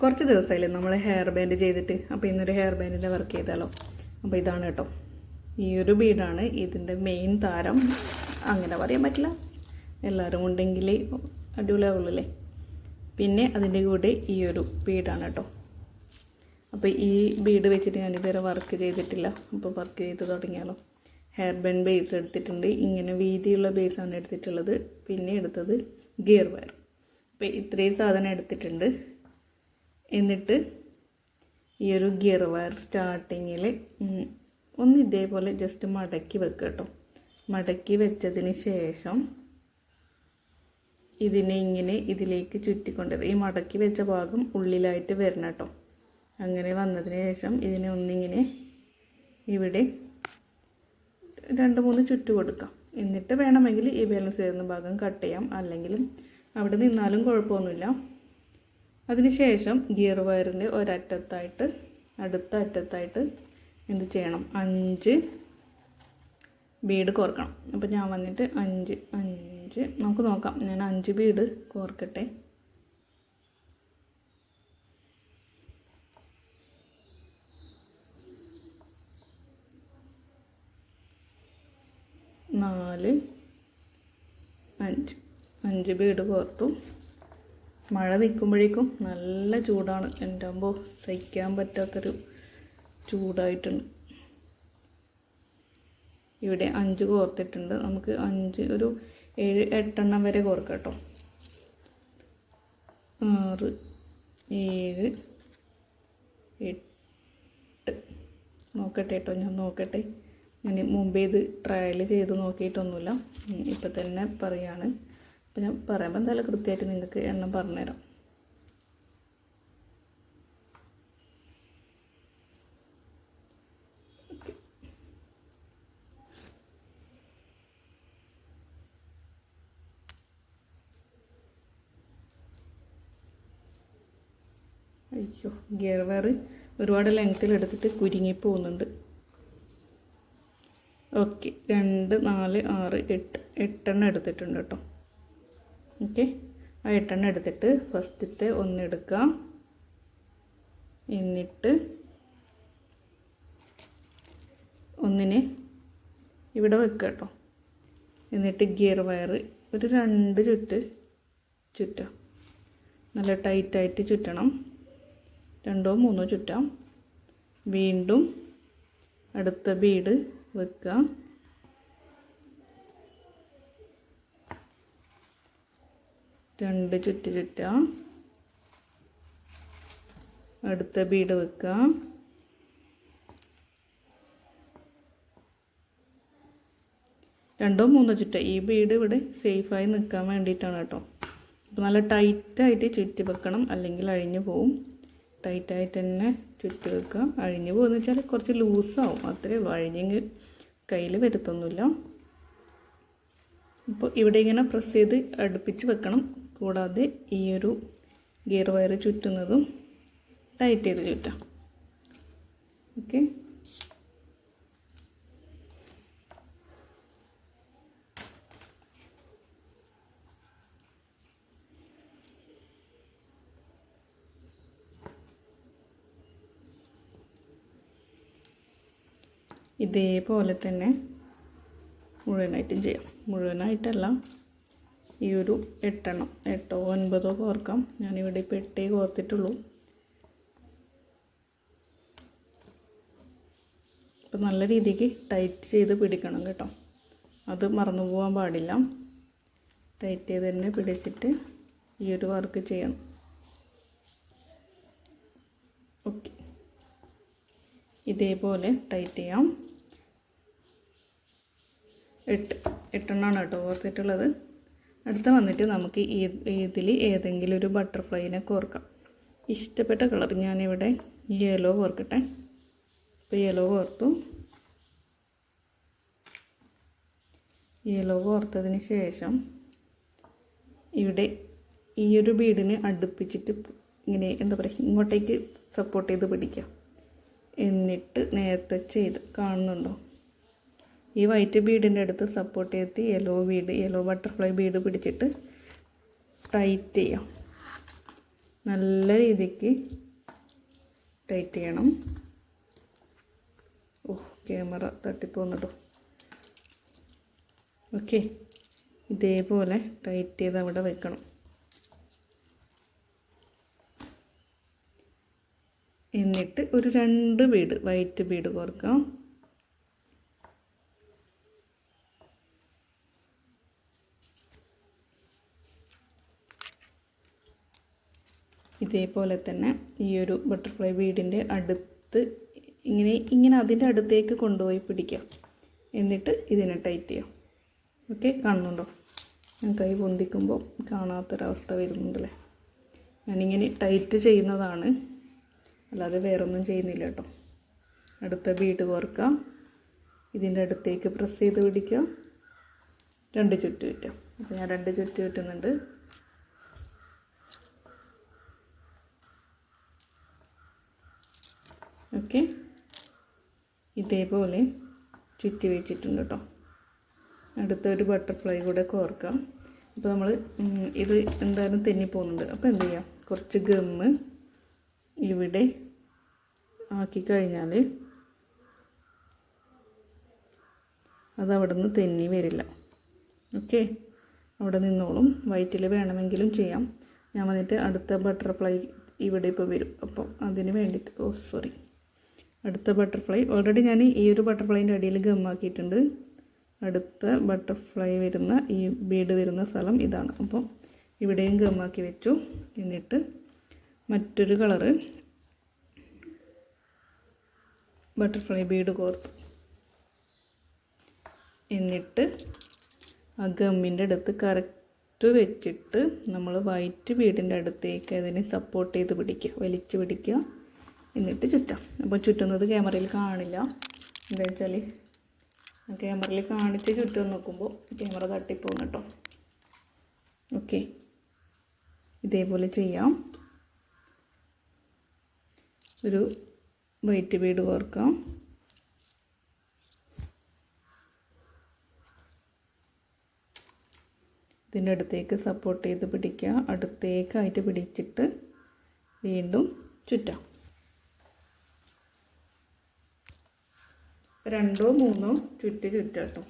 കുറച്ച് ദിവസമായില്ലേ നമ്മൾ hair band ചെയ്തിട്ട്. അപ്പോൾ ഇന്നൊരു ഹെയർ ബാൻഡിൻ്റെ വർക്ക് ചെയ്താലോ. അപ്പോൾ ഇതാണ് കേട്ടോ, ഈ ഒരു ബീഡാണ് ഇതിൻ്റെ മെയിൻ താരം. അങ്ങനെ പറയാൻ പറ്റില്ല, എല്ലാവരും ഉണ്ടെങ്കിൽ അടിപൊളിയാവുള്ളൂ. പിന്നെ അതിൻ്റെ കൂടെ ഈ ഒരു ബീഡാണ് കേട്ടോ. അപ്പോൾ ഈ ബീഡ് വെച്ചിട്ട് ഞാനിതുവരെ വർക്ക് ചെയ്തിട്ടില്ല. അപ്പോൾ വർക്ക് ചെയ്ത് തുടങ്ങിയാലോ. ഹെയർ ബാൻഡ് ബേസ് എടുത്തിട്ടുണ്ട്, ഇങ്ങനെ വീതിയുള്ള ബേസാണ് എടുത്തിട്ടുള്ളത്. പിന്നെ എടുത്തത് ഗിയർ വയർ. അപ്പോൾ ഇത്രയും സാധനം എടുത്തിട്ടുണ്ട്. എന്നിട്ട് ഈ ഒരു ഗിയർ വയർ സ്റ്റാർട്ടിങ്ങിൽ ഒന്ന് ഇതേപോലെ ജസ്റ്റ് മടക്കി വെക്കുക കേട്ടോ. മടക്കി വെച്ചതിന് ശേഷം ഇതിനെ ഇങ്ങനെ ഇതിലേക്ക് ചുറ്റിക്കൊണ്ടുവരും. ഈ മടക്കി വെച്ച ഭാഗം ഉള്ളിലായിട്ട് വരണം കേട്ടോ. അങ്ങനെ വന്നതിന് ശേഷം ഇതിനെ ഒന്നിങ്ങനെ ഇവിടെ 2-3 ചുറ്റ് കൊടുക്കാം. എന്നിട്ട് വേണമെങ്കിൽ ഈ ബാലൻസ് ചെയ്യുന്ന ഭാഗം കട്ട് ചെയ്യാം, അല്ലെങ്കിലും അവിടെ നിന്നാലും കുഴപ്പമൊന്നുമില്ല. അതിനുശേഷം ഗിയർ വയറിൻ്റെ ഒരറ്റത്തായിട്ട് അടുത്ത അറ്റത്തായിട്ട് എന്ത് ചെയ്യണം, 5 ബീഡ് കോർക്കണം. അപ്പോൾ ഞാൻ വന്നിട്ട് 5 നമുക്ക് നോക്കാം. ഞാൻ 5 ബീഡ് കോർക്കട്ടെ. നാല് 5 ബീഡ് കോർത്തു. മഴ നിൽക്കുമ്പോഴേക്കും നല്ല ചൂടാണ്. എൻ്റെ അമ്പോ സഹിക്കാൻ പറ്റാത്തൊരു ചൂടായിട്ടുണ്ട്. ഇവിടെ 5 കോർത്തിട്ടുണ്ട്. നമുക്ക് 5 ഒരു 7-8 എണ്ണം വരെ കോർക്കാം കേട്ടോ. 6 7 8 നോക്കട്ടെ കേട്ടോ, ഞാൻ നോക്കട്ടെ. ഞാൻ മുമ്പേ ഇത് ട്രയൽ ചെയ്ത് നോക്കിയിട്ടൊന്നുമില്ല, ഇപ്പം തന്നെ പറയാണ്. അപ്പോൾ ഞാൻ പറയുമ്പോൾ എന്തായാലും കൃത്യമായിട്ട് നിങ്ങൾക്ക് എണ്ണം പറഞ്ഞുതരാം. അയ്യോ, ഗിയർ വയർ ഒരുപാട് ലെങ്ത്തിൽ എടുത്തിട്ട് കുരുങ്ങി പോകുന്നുണ്ട്. ഓക്കെ, 2 4 6 8 എണ്ണം എടുത്തിട്ടുണ്ട് കേട്ടോ. ഓക്കെ, ആ 8 എണ്ണം എടുത്തിട്ട് ഫസ്റ്റത്തെ ഒന്നെടുക്കാം. എന്നിട്ട് ഒന്നിനെ ഇവിടെ വെക്കുക കേട്ടോ. എന്നിട്ട് ഗിയർ വയർ ഒരു 2 ചുറ്റാം. നല്ല ടൈറ്റായിട്ട് ചുറ്റണം. 2-3 ചുറ്റാം. വീണ്ടും അടുത്ത ബീഡ് വെക്കുക. രണ്ട് ചുറ്റാം. അടുത്ത ബീഡ് വെക്കുക. രണ്ടോ മൂന്നോ ചുറ്റ. ഈ ബീഡ് ഇവിടെ സേഫായി നിൽക്കാൻ വേണ്ടിയിട്ടാണ് കേട്ടോ. അപ്പോൾ നല്ല ടൈറ്റായിട്ട് ചുറ്റി വെക്കണം, അല്ലെങ്കിൽ അഴിഞ്ഞു പോവും. ടൈറ്റായിട്ട് തന്നെ ചുറ്റി വെക്കുക. അഴിഞ്ഞു പോകുമെന്ന് വെച്ചാൽ കുറച്ച് ലൂസാവും, അത്രേ ഉള്ളൂ. അഴിഞ്ഞെങ്കിൽ കയ്യിൽ വരുത്തൊന്നുമില്ല. അപ്പോൾ ഇവിടെ ഇങ്ങനെ പ്രസ് ചെയ്ത് അടുപ്പിച്ച് വെക്കണം. കൂടാതെ ഈ ഒരു ഗിയർ വയർ ചുറ്റുന്നതും ടൈറ്റ് ചെയ്ത് ചുറ്റാം. ഓക്കെ, ഇതേപോലെ തന്നെ മുഴുവനായിട്ടും ചെയ്യാം. മുഴുവനായിട്ടല്ല, ഈ ഒരു 8 എണ്ണം 8 9 കോർക്കാം. ഞാനിവിടെ ഇപ്പോൾ 8 കോർത്തിട്ടുള്ളൂ. അപ്പോൾ നല്ല രീതിക്ക് ടൈറ്റ് ചെയ്ത് പിടിക്കണം കേട്ടോ, അത് മറന്നു പോകാൻ പാടില്ല. ടൈറ്റ് ചെയ്ത് തന്നെ പിടിച്ചിട്ട് ഈ ഒരു വർക്ക് ചെയ്യണം. ഓക്കെ, ഇതേപോലെ ടൈറ്റ് ചെയ്യാം. 8 എണ്ണമാണ് കേട്ടോ കോർത്തിട്ടുള്ളത്. അടുത്ത വന്നിട്ട് നമുക്ക് ഇതിൽ ഏതെങ്കിലും ഒരു ബട്ടർഫ്ലൈനെ കോർക്കാം. ഇഷ്ടപ്പെട്ട കളർ ഞാനിവിടെ യെല്ലോ കോർക്കട്ടെ. അപ്പോൾ യെല്ലോ കോർത്തു. യെല്ലോ കോർത്തതിന് ശേഷം ഇവിടെ ഈ ഒരു ബീഡിന് അടുപ്പിച്ചിട്ട് ഇങ്ങനെ എന്താ പറയുക, ഇങ്ങോട്ടേക്ക് സപ്പോർട്ട് ചെയ്ത് പിടിക്കുക. എന്നിട്ട് നേരത്തെ ചെയ്ത് കാണുന്നുണ്ടോ, ഈ വൈറ്റ് ബീഡിൻ്റെ അടുത്ത് സപ്പോർട്ട് ചെയ്ത് യെല്ലോ ബട്ടർഫ്ലൈ ബീഡ് പിടിച്ചിട്ട് ടൈറ്റ് ചെയ്യാം. നല്ല രീതിക്ക് ടൈറ്റ് ചെയ്യണം. ക്യാമറ തട്ടിപ്പോന്നിട്ടോ. ഓക്കെ, ഇതേപോലെ ടൈറ്റ് ചെയ്ത് അവിടെ വെക്കണം. എന്നിട്ട് ഒരു 2 ബീഡ് വൈറ്റ് ബീഡ് കോർക്കാം. ഇതേപോലെ തന്നെ ഈ ഒരു ബട്ടർഫ്ലൈ ബീഡിൻ്റെ അടുത്ത് ഇങ്ങനെ അതിൻ്റെ അടുത്തേക്ക് കൊണ്ടുപോയി പിടിക്കുക. എന്നിട്ട് ഇതിനെ ടൈറ്റ് ചെയ്യാം. ഓക്കെ, കാണുന്നുണ്ടോ? ഞാൻ കൈ പൊന്തിക്കുമ്പോൾ കാണാത്തൊരവസ്ഥ വരുന്നുണ്ടല്ലേ. ഞാനിങ്ങനെ ടൈറ്റ് ചെയ്യുന്നതാണ്, അല്ലാതെ വേറൊന്നും ചെയ്യുന്നില്ല കേട്ടോ. അടുത്ത ബീഡ് കോർക്കാം. ഇതിൻ്റെ അടുത്തേക്ക് പ്രസ് ചെയ്ത് പിടിക്കുക. 2 ചുറ്റ് ചുറ്റുക. അപ്പോൾ ഞാൻ 2 ചുറ്റ് ചുറ്റുന്നുണ്ട്. ഓക്കെ, ഇതേപോലെ ചുറ്റി വെച്ചിട്ടുണ്ട് കേട്ടോ. അടുത്തൊരു ബട്ടർഫ്ലൈ കൂടെ കോർക്കാം. അപ്പോൾ നമ്മൾ ഇത് എന്തായാലും തെന്നിപ്പോകുന്നുണ്ട്. അപ്പോൾ എന്ത് ചെയ്യാം, കുറച്ച് ഗമ്മ് ഇവിടെ ആക്കി കഴിഞ്ഞാൽ അതവിടെ നിന്ന് തെന്നി വരില്ല. ഓക്കെ, അവിടെ നിന്നോളും. വൈറ്റിൽ വേണമെങ്കിലും ചെയ്യാം. ഞാൻ വന്നിട്ട് അടുത്ത ബട്ടർഫ്ലൈ ഇവിടെ ഇപ്പോൾ വരും. അപ്പോൾ അതിന് വേണ്ടിയിട്ട് അടുത്ത ബട്ടർഫ്ലൈ ഓൾറെഡി ഞാൻ ഈ ഒരു ബട്ടർഫ്ലൈൻ്റെ അടിയിൽ ഗമ്മാക്കിയിട്ടുണ്ട്. അടുത്ത ബട്ടർഫ്ലൈ വരുന്ന ഈ ബീഡ് വരുന്ന സ്ഥലം ഇതാണ്. അപ്പോൾ ഇവിടെയും ഗമ്മാക്കി വെച്ചു. എന്നിട്ട് മറ്റൊരു കളറ് ബട്ടർഫ്ലൈ ബീഡ് കോർത്തു. എന്നിട്ട് ആ ഗമ്മിൻ്റെ അടുത്ത് കറക്റ്റ് വെച്ചിട്ട് നമ്മൾ വൈറ്റ് ബീഡിൻ്റെ അടുത്തേക്ക് അതിനെ സപ്പോർട്ട് ചെയ്ത് പിടിക്കുക, വലിച്ച് പിടിക്കുക. എന്നിട്ട് ചുറ്റാം. അപ്പോൾ ചുറ്റുന്നത് ക്യാമറയിൽ കാണില്ല. എന്താ വെച്ചാൽ ക്യാമറയിൽ കാണിച്ച് ചുറ്റും നോക്കുമ്പോൾ ക്യാമറ തട്ടിപ്പോകും കേട്ടോ. ഓക്കെ, ഇതേപോലെ ചെയ്യാം. ഒരു വൈറ്റ് ബീഡ് കോർക്കാം. ഇതിൻ്റെ അടുത്തേക്ക് സപ്പോർട്ട് ചെയ്ത് പിടിക്കുക. അടുത്തേക്കായിട്ട് പിടിച്ചിട്ട് വീണ്ടും ചുറ്റാം. 2 3 ചുറ്റാട്ടോ.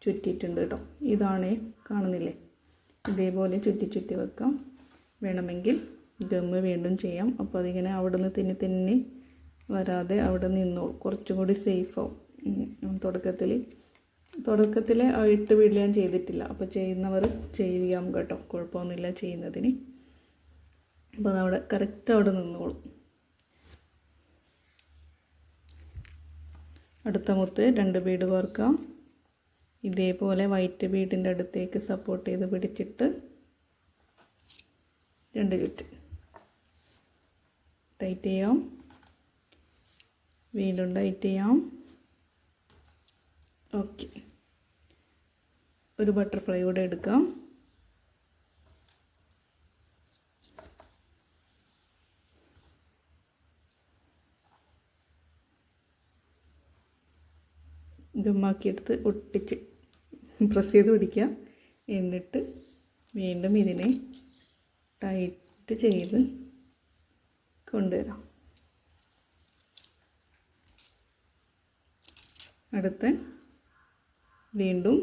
ചുറ്റിയിട്ടുണ്ട് കേട്ടോ. ഇതാണ് കാണുന്നില്ലേ? ഇതേപോലെ ചുറ്റി വെക്കാം. വേണമെങ്കിൽ ഗമ്മ് വീണ്ടും ചെയ്യാം. അപ്പോൾ അതിങ്ങനെ അവിടെ നിന്ന് തെന്നി വരാതെ അവിടെ നിന്നോളും. കുറച്ചും കൂടി സേഫാവും. തുടക്കത്തിലെ 8 വീഡിയോ ഞാൻ ചെയ്തിട്ടില്ല. അപ്പോൾ ചെയ്യുന്നവർ ചെയ്യാം കേട്ടോ, കുഴപ്പമൊന്നുമില്ല ചെയ്യുന്നതിന്. അപ്പോൾ അതവിടെ കറക്റ്റ് അവിടെ നിന്നോളും. അടുത്ത മുത്ത് 2 ബീഡ് കോർക്കാം. ഇതേപോലെ വൈറ്റ് ബീഡിൻ്റെ അടുത്തേക്ക് സപ്പോർട്ട് ചെയ്ത് പിടിച്ചിട്ട് 2 ചുറ്റ് ടൈറ്റ് ചെയ്യാം. വീണ്ടും ടൈറ്റ് ചെയ്യാം. ഓക്കെ, ഒരു ബട്ടർഫ്ലൈ കൂടെ എടുക്കാം. ഗമ്മാക്കിയെടുത്ത് ഒട്ടിച്ച് പ്രസ് ചെയ്ത് പിടിക്കുക. എന്നിട്ട് വീണ്ടും ഇതിനെ ടൈറ്റ് ചെയ്ത് കൊണ്ടുവരാം. അടുത്ത വീണ്ടും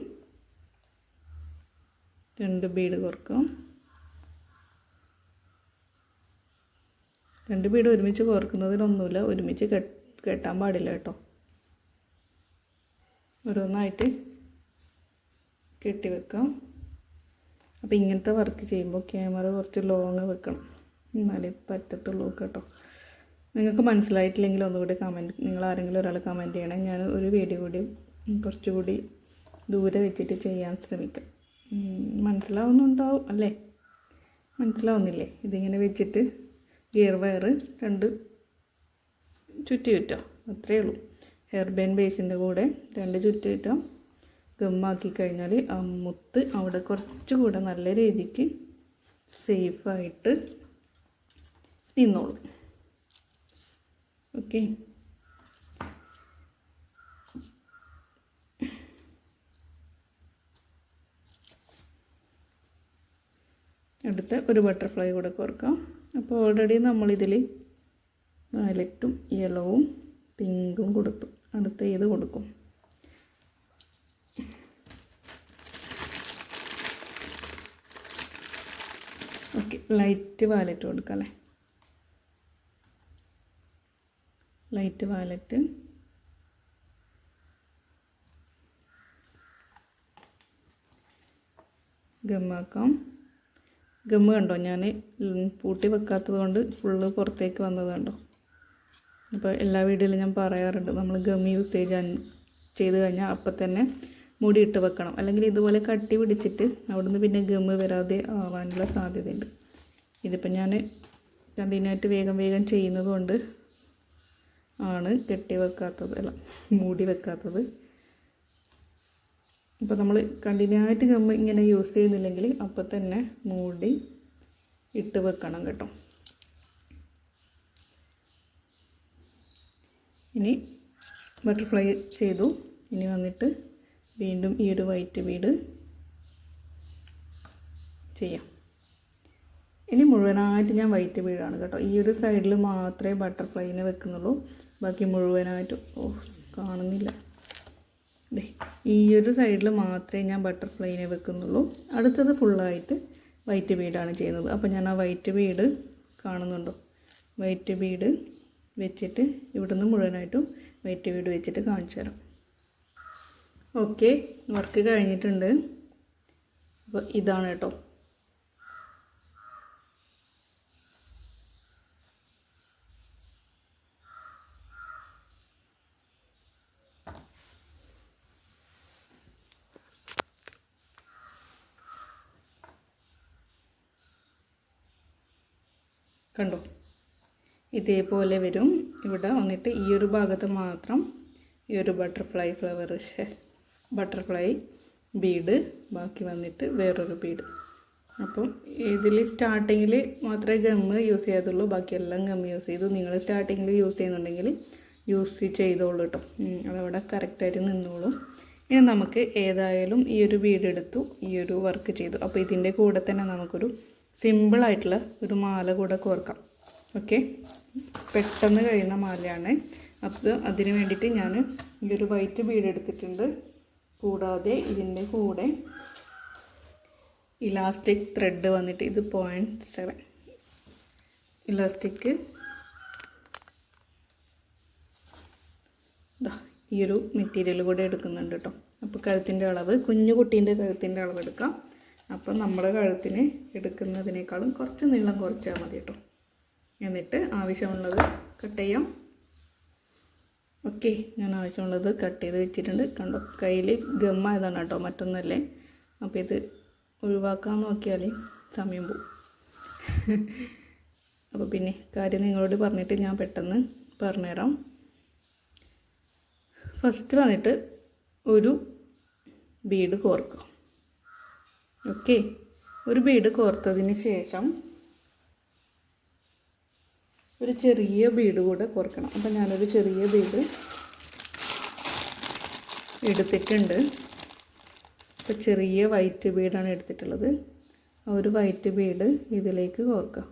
2 ബീഡ് കോർക്കാം. 2 ബീഡ് ഒരുമിച്ച് കോർക്കുന്നതിനൊന്നുമില്ല, ഒരുമിച്ച് കെട്ടാൻ പാടില്ല കേട്ടോ. ഓരോന്നായിട്ട് കെട്ടിവെക്കാം. അപ്പോൾ ഇങ്ങനത്തെ വർക്ക് ചെയ്യുമ്പോൾ ക്യാമറ കുറച്ച് ലോങ് വെക്കണം, എന്നാലേ പറ്റത്തുള്ളൂ കേട്ടോ. നിങ്ങൾക്ക് മനസ്സിലായിട്ടില്ലെങ്കിൽ ഒന്നുകൂടി നിങ്ങൾ ആരെങ്കിലും ഒരാൾ കമൻറ്റ് ചെയ്യണേ. ഞാൻ ഒരു വീഡിയോ കൂടി കുറച്ചുകൂടി ദൂരെ വെച്ചിട്ട് ചെയ്യാൻ ശ്രമിക്കാം. മനസ്സിലാവുന്നുണ്ടാവും അല്ലേ? മനസ്സിലാവുന്നില്ലേ? ഇതിങ്ങനെ വെച്ചിട്ട് ഗിയർ വയർ 2 ചുറ്റാം, അത്രയേ ഉള്ളൂ. ഹെയർ ബാൻഡ് ബേസിൻ്റെ കൂടെ 2 ചുറ്റാം. ഗമ്മാക്കി കഴിഞ്ഞാൽ ആ മുത്ത് അവിടെ കുറച്ചുകൂടെ നല്ല രീതിക്ക് സേഫായിട്ട് നിന്നോളും. ഓക്കെ, അടുത്ത ഒരു ബട്ടർഫ്ലൈ കൂടെ കോർക്കാം. അപ്പോൾ ഓൾറെഡി നമ്മളിതിൽ വയലറ്റും യെല്ലോവും പിങ്കും കൊടുത്തു. അടുത്ത ഏത് കൊടുക്കും? ഓക്കെ, ലൈറ്റ് വയലറ്റ് കൊടുക്കാം അല്ലേ. Light violet, ഗമ്മാക്കാം. ഗമ്മ് കണ്ടോ, ഞാൻ പൂട്ടി വെക്കാത്തത് കൊണ്ട് ഫുള്ള് പുറത്തേക്ക് വന്നത് കണ്ടോ. അപ്പോൾ എല്ലാ വീഡിയോയിലും ഞാൻ പറയാറുണ്ട്, നമ്മൾ ഗം യൂസ് ചെയ്ത് കഴിഞ്ഞാൽ അപ്പം തന്നെ മൂടി ഇട്ട് വെക്കണം. അല്ലെങ്കിൽ ഇതുപോലെ കട്ടി പിടിച്ചിട്ട് അവിടുന്ന് പിന്നെ ഗമ്മ് വരാതെ ആവാനുള്ള സാധ്യതയുണ്ട്. ഇതിപ്പോൾ ഞാൻ കണ്ടിന്യൂയായിട്ട് വേഗം ചെയ്യുന്നത് കൊണ്ട് ആണ് കെട്ടി വെക്കാത്തത്, അല്ല മൂടി വെക്കാത്തത്. ഇപ്പോൾ നമ്മൾ കണ്ടിന്യൂ ആയിട്ട് ഗമ്മ് ഇങ്ങനെ യൂസ് ചെയ്യുന്നില്ലെങ്കിൽ അപ്പം തന്നെ മൂടി ഇട്ട് വെക്കണം കേട്ടോ. ഇനി ബട്ടർഫ്ലൈ ചെയ്തു. ഇനി വന്നിട്ട് വീണ്ടും ഈ ഒരു വൈറ്റ് ബീഡ് ചെയ്യാം. ഇനി മുഴുവനായിട്ട് ഞാൻ വൈറ്റ് ബീഡാണ് കേട്ടോ. ഈ ഒരു സൈഡിൽ മാത്രമേ ബട്ടർഫ്ലൈനെ വെക്കുന്നുള്ളൂ, ബാക്കി മുഴുവനായിട്ട് കാണുന്നില്ല. ഈ ഒരു സൈഡിൽ മാത്രമേ ഞാൻ ബട്ടർഫ്ലൈനെ വെക്കുന്നുള്ളൂ. അടുത്തത് ഫുള്ളായിട്ട് വൈറ്റ് ബീഡാണ് ചെയ്യുന്നത്. അപ്പോൾ ഞാൻ ആ വൈറ്റ് ബീഡ് കാണുന്നുണ്ടോ, വൈറ്റ് ബീഡ് വെച്ചിട്ട് ഇവിടുന്ന് മുഴുവനായിട്ടും വൈറ്റ് ബീഡ് വെച്ചിട്ട് കാണിച്ചു തരാം. ഓക്കെ, വർക്ക് കഴിഞ്ഞിട്ടുണ്ട്. അപ്പോൾ ഇതാണ് കേട്ടോ. കണ്ടോ, ഇതേപോലെ വരും. ഇവിടെ വന്നിട്ട് ഈ ഒരു ഭാഗത്ത് മാത്രം ഈ ഒരു ബട്ടർഫ്ലൈ ബീഡ്, ബാക്കി വന്നിട്ട് വേറൊരു ബീഡ്. അപ്പം ഇതിൽ സ്റ്റാർട്ടിങ്ങിൽ മാത്രമേ ഗമ്മ് യൂസ് ചെയ്യാതുള്ളൂ, ബാക്കിയെല്ലാം ഗമ്മ് യൂസ് ചെയ്തു. നിങ്ങൾ സ്റ്റാർട്ടിങ്ങിൽ യൂസ് ചെയ്യുന്നുണ്ടെങ്കിൽ യൂസ് ചെയ്തോളൂ കേട്ടോ, അതവിടെ കറക്റ്റായിട്ട് നിന്നോളൂ. ഇനി നമുക്ക് ഏതായാലും ഈ ഒരു ബീഡ് എടുത്തു, ഈ ഒരു വർക്ക് ചെയ്തു. അപ്പോൾ ഇതിൻ്റെ കൂടെ തന്നെ നമുക്കൊരു സിമ്പിളായിട്ടുള്ള ഒരു മാല കൂടെ കോർക്കാം. ഓക്കെ, പെട്ടെന്ന് കഴിയുന്ന മാലയാണ്. അപ്പോൾ അതിന് വേണ്ടിയിട്ട് ഞാൻ ഈ ഒരു വൈറ്റ് ബീഡ് എടുത്തിട്ടുണ്ട്. കൂടാതെ ഇതിൻ്റെ കൂടെ ഇലാസ്റ്റിക് ത്രെഡ് വന്നിട്ട് ഇത് 0.7 ഇലാസ്റ്റിക് ഈ ഒരു മെറ്റീരിയൽ കൂടെ എടുക്കുന്നുണ്ട് കേട്ടോ. അപ്പോൾ കഴുത്തിൻ്റെ അളവ്, കുഞ്ഞു കുട്ടീൻ്റെ കഴുത്തിൻ്റെ അളവ് എടുക്കാം. അപ്പോൾ നമ്മുടെ കഴുത്തിന് എടുക്കുന്നതിനേക്കാളും കുറച്ച് നീളം കുറച്ചാൽ മതി കേട്ടോ. എന്നിട്ട് ആവശ്യമുള്ളത് കട്ട് ചെയ്യാം. ഓക്കെ, ഞാൻ ആവശ്യമുള്ളത് കട്ട് ചെയ്ത് വെച്ചിട്ടുണ്ട്. കണ്ടോ, കയ്യിൽ ഗമ്മായതാണ് കേട്ടോ, മറ്റൊന്നല്ലേ. അപ്പോൾ ഇത് ഒഴിവാക്കാൻ നോക്കിയാൽ സമയം പോകും. അപ്പോൾ പിന്നെ കാര്യം നിങ്ങളോട് പറഞ്ഞിട്ട് ഞാൻ പെട്ടെന്ന് പറഞ്ഞുതരാം. ഫസ്റ്റ് വന്നിട്ട് ഒരു ബീഡ് കോർക്കുക. ഓക്കെ, ഒരു ബീഡ് കോർത്തതിന് ശേഷം ഒരു ചെറിയ ബീഡ് കൂടെ കോർക്കണം. അപ്പോൾ ഞാനൊരു ചെറിയ ബീഡ് എടുത്തിട്ടുണ്ട്. അപ്പോൾ ചെറിയ വൈറ്റ് ബീഡാണ് എടുത്തിട്ടുള്ളത്. ആ ഒരു വൈറ്റ് ബീഡ് ഇതിലേക്ക് കോർക്കാം.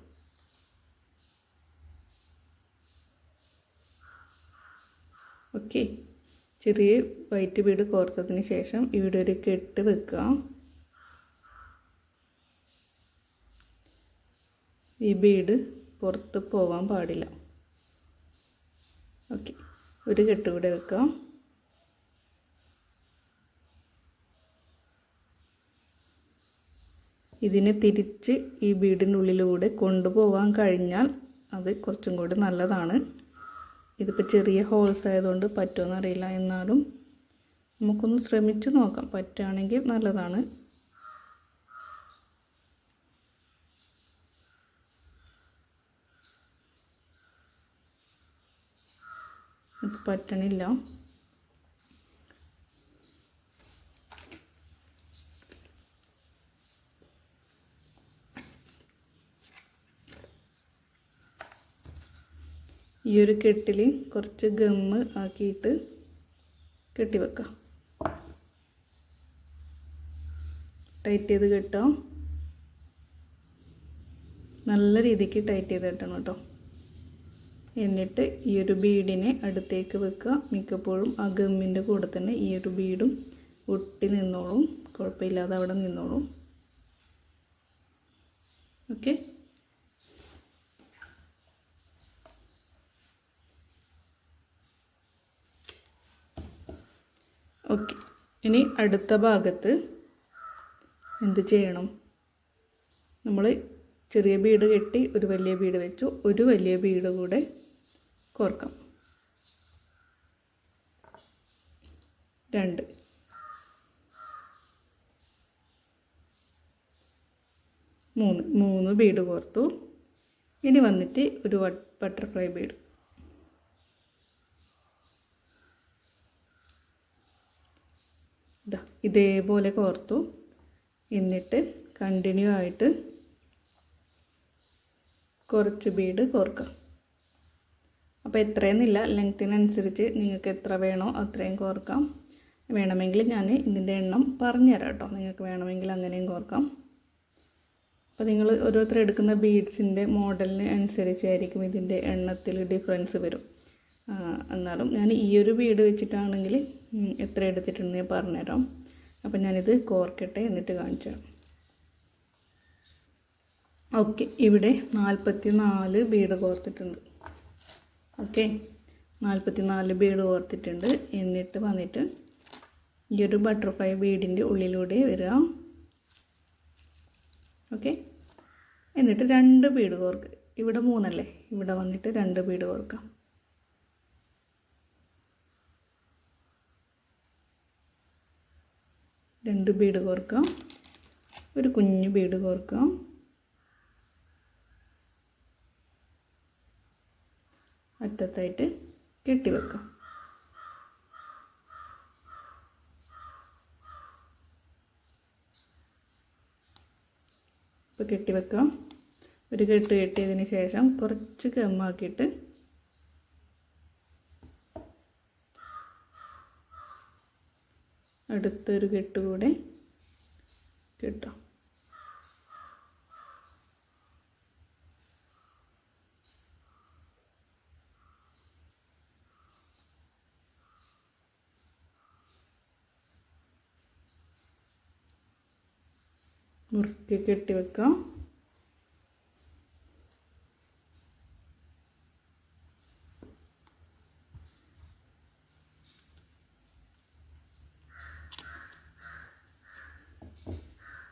ഓക്കെ, ചെറിയ വൈറ്റ് ബീഡ് കോർത്തതിന് ശേഷം ഇവിടെ ഒരു കെട്ട് വെക്കുക. ഈ ബീഡ് പുറത്ത് പോകാൻ പാടില്ല. ഓക്കെ, ഒരു കെട്ട് കൂടെ വെക്കാം. ഇതിനെ തിരിച്ച് ഈ ബീഡിനുള്ളിലൂടെ കൊണ്ടുപോകാൻ കഴിഞ്ഞാൽ അത് കുറച്ചും കൂടി നല്ലതാണ്. ഇതിപ്പോൾ ചെറിയ ഹോൾസ് ആയതുകൊണ്ട് പറ്റുമെന്ന് അറിയില്ല, എന്നാലും നമുക്കൊന്ന് ശ്രമിച്ച് നോക്കാം. പറ്റുകയാണെങ്കിൽ നല്ലതാണ്. ഇത് പറ്റണില്ല. ഈ ഒരു കെട്ടിൽ കുറച്ച് ഗമ്മ് ആക്കിയിട്ട് കെട്ടിവെക്കാം. ടൈറ്റ് ചെയ്ത് കെട്ടാം. നല്ല രീതിക്ക് ടൈറ്റ് ചെയ്ത് കെട്ടണം കേട്ടോ. എന്നിട്ട് ഈ ഒരു ബീഡിനെ അടുത്തേക്ക് വെക്കുക. മിക്കപ്പോഴും ആ ഗമ്മിൻ്റെ കൂടെ തന്നെ ഈ ഒരു ബീഡും ഒട്ടി നിന്നോളും, കുഴപ്പമില്ലാതെ അവിടെ നിന്നോളും. Okay, okay. ഇനി അടുത്ത ഭാഗത്ത് എന്ത് ചെയ്യണം? നമ്മൾ ചെറിയ ബീഡ് കെട്ടി ഒരു വലിയ ബീഡ് വെച്ചു, ഒരു വലിയ ബീഡ് കൂടെ കോർക്കാം. 2 3 ബീഡ് കോർത്തു. ഇനി വന്നിട്ട് ഒരു ബട്ടർഫ്ലൈ ബീഡ്. ഇതേപോലെ കോർത്തു. എന്നിട്ട് കണ്ടിന്യൂ ആയിട്ട് കുറച്ച് ബീഡ് കോർക്കാം. അപ്പോൾ എത്രയെന്നില്ല, ലെങ്ത്തിനനുസരിച്ച് നിങ്ങൾക്ക് എത്ര വേണോ അത്രയും കോർക്കാം. വേണമെങ്കിൽ ഞാൻ ഇതിൻ്റെ എണ്ണം പറഞ്ഞുതരാം കേട്ടോ, നിങ്ങൾക്ക് വേണമെങ്കിൽ അങ്ങനെയും കോർക്കാം. അപ്പോൾ നിങ്ങൾ ഓരോരുത്തർ എടുക്കുന്ന ബീഡ്സിൻ്റെ മോഡലിന് അനുസരിച്ചായിരിക്കും ഇതിൻ്റെ എണ്ണത്തിൽ ഡിഫറൻസ് വരും. എന്നാലും ഞാൻ ഈ ഒരു ബീഡ് വെച്ചിട്ടാണെങ്കിൽ എത്ര എടുത്തിട്ടുണ്ടെന്ന് ഞാൻ പറഞ്ഞുതരാം. അപ്പോൾ ഞാനിത് കോർക്കട്ടെ, എന്നിട്ട് കാണിച്ചു തരാം. ഓക്കെ, ഇവിടെ 44 ബീഡ് കോർത്തിട്ടുണ്ട്. ഓക്കെ, 44 ബീഡ് കോർത്തിട്ടുണ്ട്. എന്നിട്ട് വന്നിട്ട് ഈ ഒരു ബട്ടർഫ്ലൈ ബീഡിൻ്റെ ഉള്ളിലൂടെ വരിക. ഓക്കെ, എന്നിട്ട് 2 ബീഡ് കോർക്കുക. ഇവിടെ 3 അല്ലേ, ഇവിടെ വന്നിട്ട് 2 ബീഡ് കോർക്കാം. രണ്ട് ബീഡ് കോർക്കാം, ഒരു കുഞ്ഞു ബീഡ് കോർക്കാം. അറ്റത്തായിട്ട് കെട്ടി വെക്കാം. ഇപ്പോൾ കെട്ടി വെക്കാം. ഒരു കെട്ട് കെട്ടിയതിന് ശേഷം കുറച്ച് ഗമ്മാക്കിയിട്ട് അടുത്തൊരു കെട്ട് കൂടെ കെട്ടാം. മുറുക്കി കെട്ടി വെക്കാം.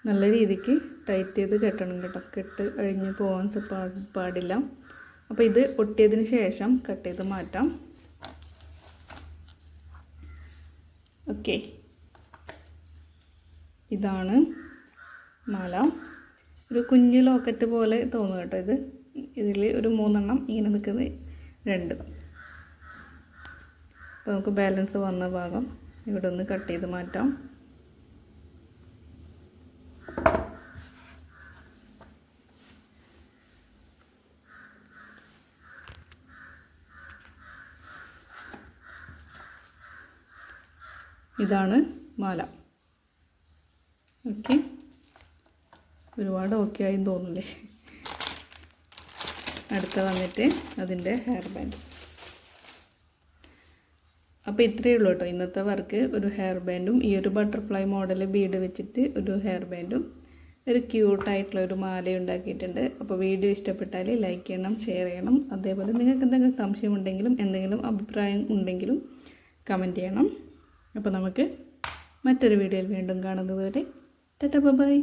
നല്ല രീതിക്ക് ടൈറ്റ് ചെയ്ത് കെട്ടണം കേട്ടോ, കെട്ട് അഴിഞ്ഞ് പോകാൻ പാടില്ല. അപ്പോൾ ഇത് ഒട്ടിയതിന് ശേഷം കട്ട് ചെയ്ത് മാറ്റാം. ഓക്കെ, ഇതാണ് മാല. ഒരു കുഞ്ഞു ലോക്കറ്റ് പോലെ തോന്നും കേട്ടോ ഇത്. ഇതിൽ ഒരു 3 എണ്ണം ഇങ്ങനെ നിൽക്കുന്നത് 2. അപ്പോൾ നമുക്ക് ബാലൻസ് വന്ന ഭാഗം ഇവിടെ ഒന്ന് കട്ട് ചെയ്ത് മാറ്റാം. ഇതാണ് മാല. ഓക്കെ, ഒരുപാട് ഓക്കെ ആയി തോന്നില്ലേ? അടുത്ത വന്നിട്ട് അതിൻ്റെ ഹെയർ ബാൻഡ്. അപ്പോൾ ഇത്രയേ ഉള്ളൂ കേട്ടോ ഇന്നത്തെ വർക്ക്. ഒരു ഹെയർ ബാൻഡും ഈ ഒരു ബട്ടർഫ്ലൈ മോഡൽ ബീഡ് വെച്ചിട്ട് ഒരു ഹെയർ ബാൻഡും ഒരു ക്യൂട്ടായിട്ടുള്ള ഒരു മാലയും ഉണ്ടാക്കിയിട്ടുണ്ട്. അപ്പോൾ വീഡിയോ ഇഷ്ടപ്പെട്ടാൽ ലൈക്ക് ചെയ്യണം, ഷെയർ ചെയ്യണം. അതേപോലെ നിങ്ങൾക്ക് എന്തെങ്കിലും സംശയം ഉണ്ടെങ്കിലും എന്തെങ്കിലും അഭിപ്രായം ഉണ്ടെങ്കിലും കമൻറ്റ് ചെയ്യണം. അപ്പോൾ നമുക്ക് മറ്റൊരു വീഡിയോയിൽ വീണ്ടും കാണുന്നത് വരെ ടാറ്റാ ബൈ.